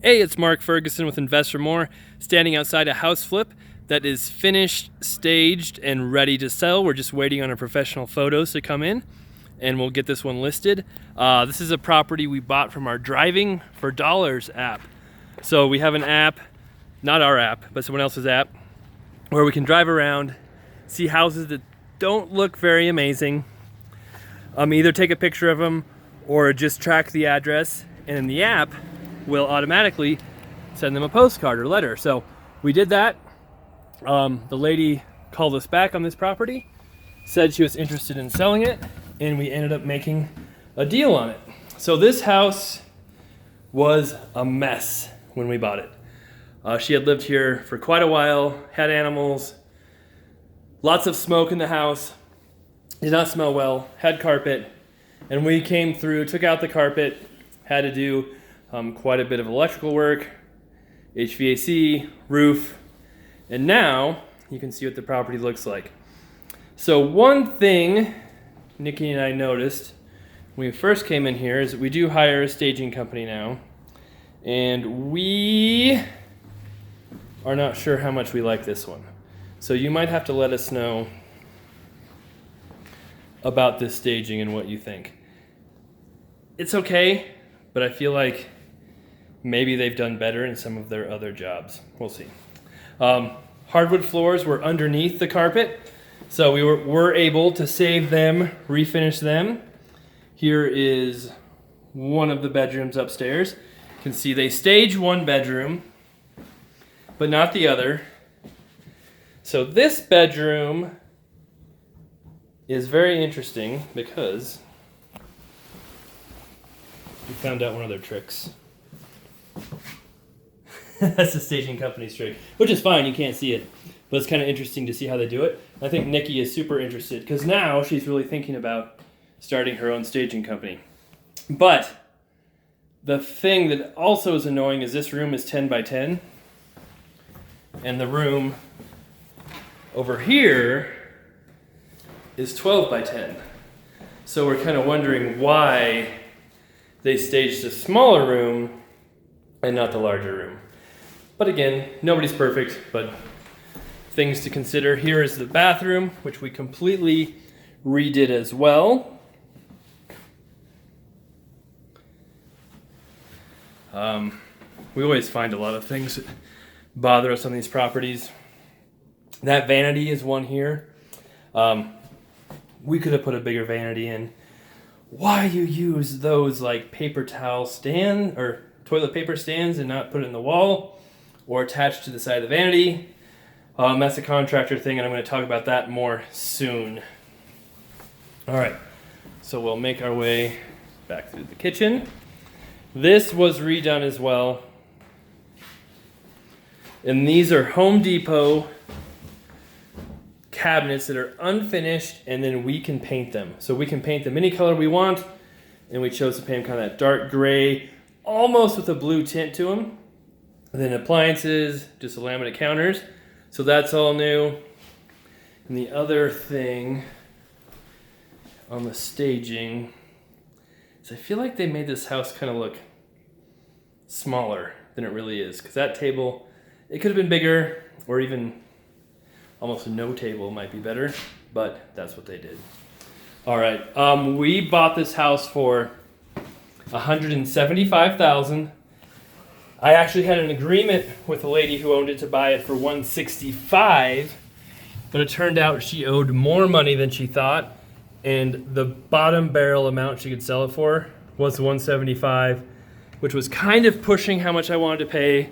Hey, it's Mark Ferguson with Invest for More, standing outside a house flip that is finished, staged, and ready to sell. We're just waiting on our professional photos to come in, and we'll get this one listed. This is a property we bought from our Driving for Dollars app. So we have an app, not our app, but someone else's app, where we can drive around, see houses that don't look very amazing, either take a picture of them or just track the address, and in the app, will automatically send them a postcard or letter. So we did that. The lady called us back on this property, said she was interested in selling it, and we ended up making a deal on it. So this house was a mess when we bought it. She had lived here for quite a while, had animals, lots of smoke in the house, did not smell well, had carpet, and we came through, took out the carpet, had to do quite a bit of electrical work, HVAC, roof, and now you can see what the property looks like. So one thing Nikki and I noticed when we first came in here is that we do hire a staging company now, and we are not sure how much we like this one. So you might have to let us know about this staging and what you think. It's okay, but I feel like maybe they've done better in some of their other jobs. We'll see. Hardwood floors were underneath the carpet, so we were able to save them, refinish them. Here is one of the bedrooms upstairs. You can see they stage one bedroom, but not the other. So this bedroom is very interesting because we found out one of their tricks. That's the staging company's trick, which is fine, you can't see it, but it's kind of interesting to see how they do it. I think Nikki is super interested because now she's really thinking about starting her own staging company. But the thing that also is annoying is this room is 10 by 10, and the room over here is 12 by 10. So we're kind of wondering why they staged a smaller room and not the larger room. But again, nobody's perfect, but things to consider. Here is the bathroom, which we completely redid as well. We always find a lot of things that bother us on these properties. That vanity is one here. We could have put a bigger vanity in. Why you use those like paper towel stand or toilet paper stands and not put it in the wall or attached to the side of the vanity? That's a contractor thing, and I'm going to talk about that more soon. All right, so we'll make our way back through the kitchen. This was redone as well, and these are Home Depot cabinets that are unfinished, and then we can paint them. So we can paint them any color we want, and we chose to paint them kind of that dark gray, almost with a blue tint to them. And then appliances, just laminate counters. So that's all new. And the other thing on the staging is I feel like they made this house kind of look smaller than it really is. Because that table, it could have been bigger, or even almost no table might be better, but that's what they did. All right, we bought this house for $175,000. I actually had an agreement with the lady who owned it to buy it for $165,000, but it turned out she owed more money than she thought, and the bottom barrel amount she could sell it for was $175,000, which was kind of pushing how much I wanted to pay,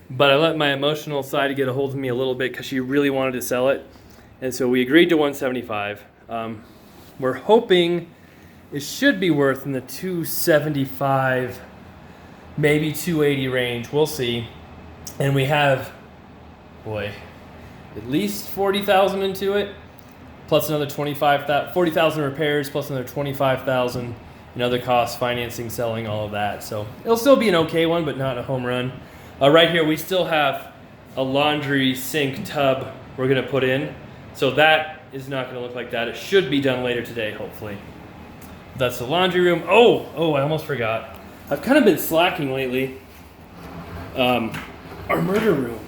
but I let my emotional side get a hold of me a little bit because she really wanted to sell it, and so we agreed to $175,000. We're hoping it should be worth in the $275,000, maybe $280,000 range. We'll see. And we have, at least $40,000 into it, plus another $40,000 repairs, plus another $25,000 in other costs, financing, selling, all of that. So it'll still be an okay one, but not a home run. Right here, we still have a laundry sink tub we're gonna put in. So that is not gonna look like that. It should be done later today, hopefully. That's the laundry room. Oh, I almost forgot. I've kind of been slacking lately. Our murder room.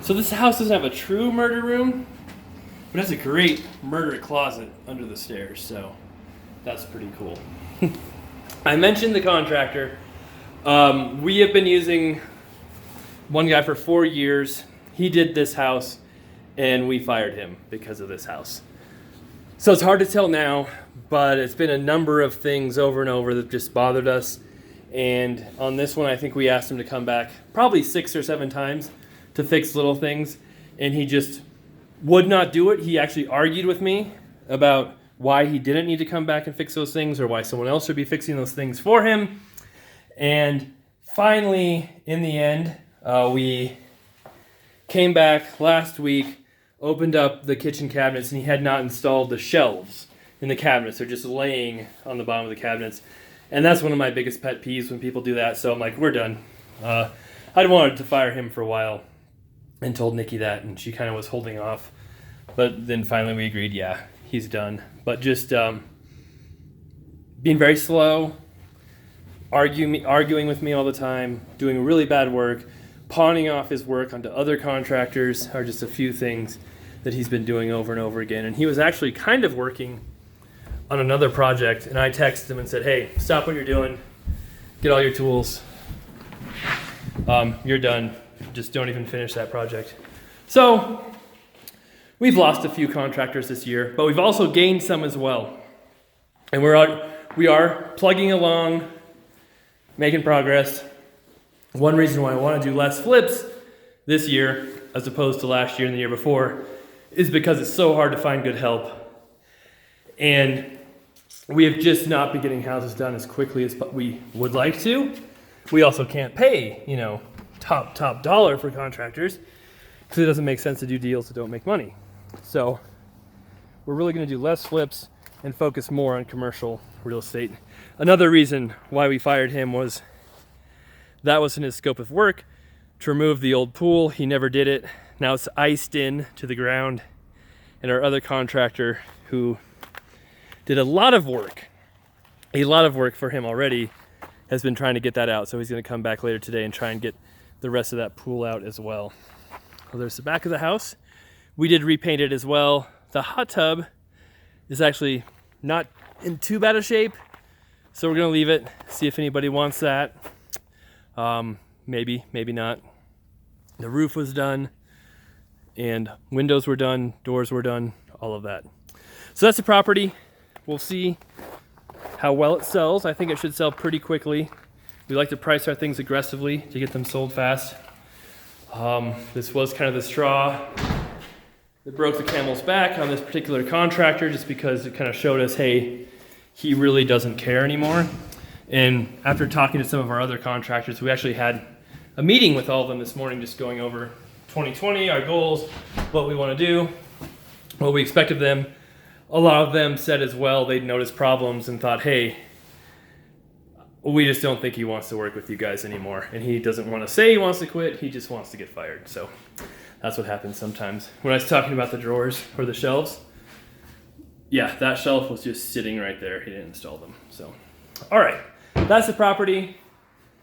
So this house doesn't have a true murder room, but it has a great murder closet under the stairs, so that's pretty cool. I mentioned the contractor. We have been using one guy for 4 years. He did this house, and we fired him because of this house. So it's hard to tell now, but it's been a number of things over and over that just bothered us. And on this one, I think we asked him to come back probably 6 or 7 times to fix little things, and he just would not do it. He actually argued with me about why he didn't need to come back and fix those things, or why someone else should be fixing those things for him. And finally, in the end, we came back last week, opened up the kitchen cabinets, and he had not installed the shelves in the cabinets. They're just laying on the bottom of the cabinets. And that's one of my biggest pet peeves when people do that. So I'm like, we're done. I'd wanted to fire him for a while and told Nikki that, and she kind of was holding off. But then finally we agreed, yeah, he's done. But just being very slow, arguing with me all the time, doing really bad work, pawning off his work onto other contractors are just a few things that he's been doing over and over again. And he was actually kind of working on another project, and I texted him and said, hey, stop what you're doing, get all your tools, you're done, just don't even finish that project. So we've lost a few contractors this year, but we've also gained some as well. And we are plugging along, making progress. One reason why I want to do less flips this year as opposed to last year and the year before is because it's so hard to find good help. And we have just not been getting houses done as quickly as we would like to. We also can't pay, top dollar for contractors because it doesn't make sense to do deals that don't make money. So we're really going to do less flips and focus more on commercial real estate. Another reason why we fired him was that was in his scope of work, to remove the old pool. He never did it. Now it's iced in to the ground. And our other contractor, who did a lot of work for him already, has been trying to get that out. So he's going to come back later today and try and get the rest of that pool out as well. Well, there's the back of the house. We did repaint it as well. The hot tub is actually not in too bad a shape, so we're going to leave it, see if anybody wants that. Maybe not. The roof was done, and windows were done, doors were done, all of that. So that's the property. We'll see how well it sells. I think it should sell pretty quickly. We like to price our things aggressively to get them sold fast. This was kind of the straw that broke the camel's back on this particular contractor, just because it kind of showed us, hey, he really doesn't care anymore. And after talking to some of our other contractors, we actually had a meeting with all of them this morning, just going over 2020, our goals, what we want to do, what we expect of them. A lot of them said as well they'd noticed problems and thought, hey, we just don't think he wants to work with you guys anymore. And he doesn't want to say he wants to quit, he just wants to get fired. So that's what happens sometimes. When I was talking about the drawers or the shelves, yeah, that shelf was just sitting right there. He didn't install them. So, all right, that's the property.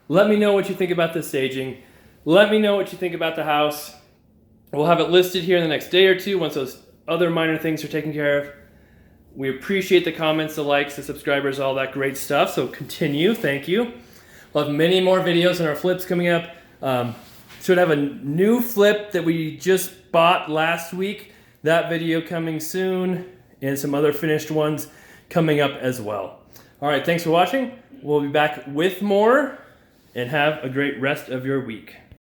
Let me know what you think about this staging. Let me know what you think about the house. We'll have it listed here in the next day or two once those other minor things are taken care of. We appreciate the comments, the likes, the subscribers, all that great stuff. So continue. Thank you. We'll have many more videos on our flips coming up. Should have a new flip that we just bought last week. That video coming soon, and some other finished ones coming up as well. All right, thanks for watching. We'll be back with more, and have a great rest of your week.